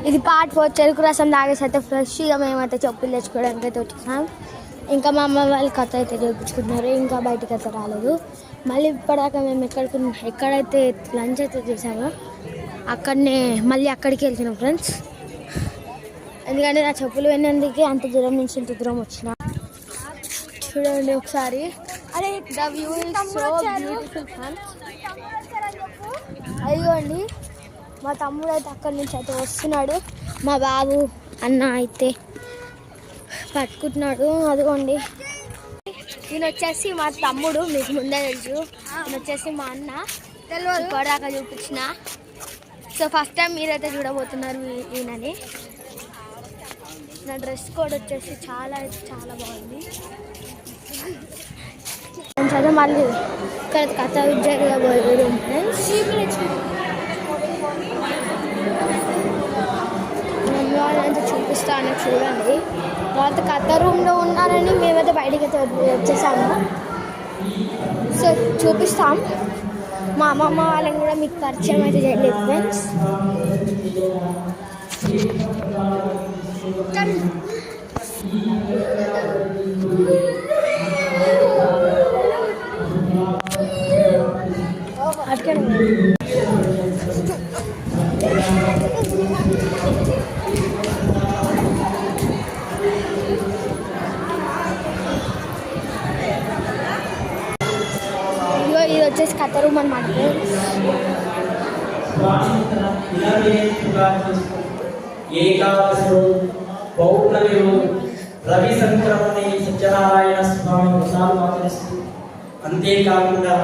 ఇది పార్ట్ 4 చెరుకు రసం తాగేసి అయితే ఫ్రెష్గా మేమైతే చెప్పులు తెచ్చుకోవడానికి అయితే వచ్చేసాం. ఇంకా మా అమ్మ వాళ్ళు కథ అయితే చేయించుకుంటున్నారు, ఇంకా బయటకు అయితే రాలేదు. మళ్ళీ ఇప్పటిదాకా మేము ఎక్కడైతే లంచ్ అయితే చేసామో అక్కడనే మళ్ళీ అక్కడికి వెళ్తున్నాం ఫ్రెండ్స్. ఎందుకంటే నా చెప్పులు విన్నందుకే అంత దూరం నుంచి ఇంత దూరం వచ్చిన. చూడండి ఒకసారి, అరే the view is so beautiful friends. అయ్యోండి మా తమ్ముడు అయితే అక్కడి నుంచి అయితే వస్తున్నాడు, మా బాబు అన్న అయితే పట్టుకుంటున్నాడు. అదిగోండి ఈయన వచ్చేసి మా తమ్ముడు, మీకు ముందే తెలుసు. ఈయన వచ్చేసి మా అన్న, తెలియదు ఇప్పటిదాకా చూపించిన. సో ఫస్ట్ టైం మీరైతే చూడబోతున్నారు ఈయనని. నా డ్రెస్ కోడ్ వచ్చేసి చాలా బాగుంది. చదువు మళ్ళీ ఇక్కడ కథ జరగబోయే వాళ్ళంతా చూపిస్తాను చూడండి. వాళ్ళ కథ రూమ్లో ఉన్నారని మేమైతే బయటికి వచ్చేసాము. సో చూపిస్తాం. మా అమ్మమ్మ వాళ్ళని కూడా మీకు పరిచయం అయితే చేయలేదు ఫ్రెండ్స్. ఇది వచ్చేసి కథ రూమ్ అన్నమాట. పౌర్ణమి రవి సంక్రమణి సత్యనారాయణ స్వామి వ్రతాలు ఆచరిస్తూ, అంతేకాకుండా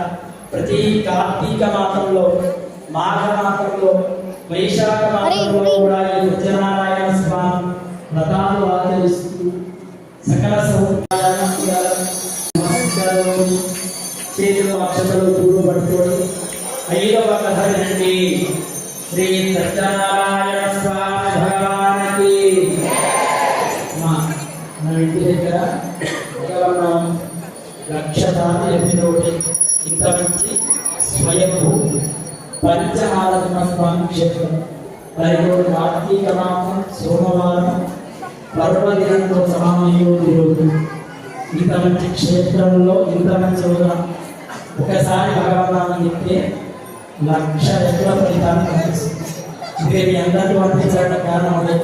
ప్రతి కార్తీక మాసంలో, మాఘ మాసంలో, వైశాఖ మాసంలో కూడా ఈ సత్యనారాయణ స్వామి వ్రతాలు ఆచరిస్తూ సకల చేతిలో అక్షతలు దూరు పట్టుకొని 5వ కథ వినండి. శ్రీ సత్యనారాయణ స్వామి భగవానికి. మన ఇంటి దగ్గర కేవలం 1,00,000 ఇంత మంచి స్వయంభూ పంచమాలమ్మ స్వామి క్షేత్రం. 15 కార్తీక మాసం సోమవారం పర్వదినంతో సమానమయ్యే రోజు ఇంత మంచి క్షేత్రంలో ఇంత మంచి ఒకసారి భగవాన్ చెప్తే 1,00,000 రెట్ల ఫలితాన్ని కనిపిస్తుంది. ఇదే మీ అందరికీ పంపించడానికి కారణం అదే.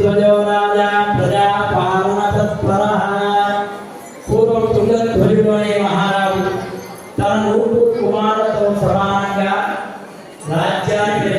ధ్వజో రాజా ప్రజా పాలన తత్పరః. పూర్వం తుంగధ్వజుడు అనే మహారాజు తన 3 కుమారులతో సమానంగా రాజ్యాన్ని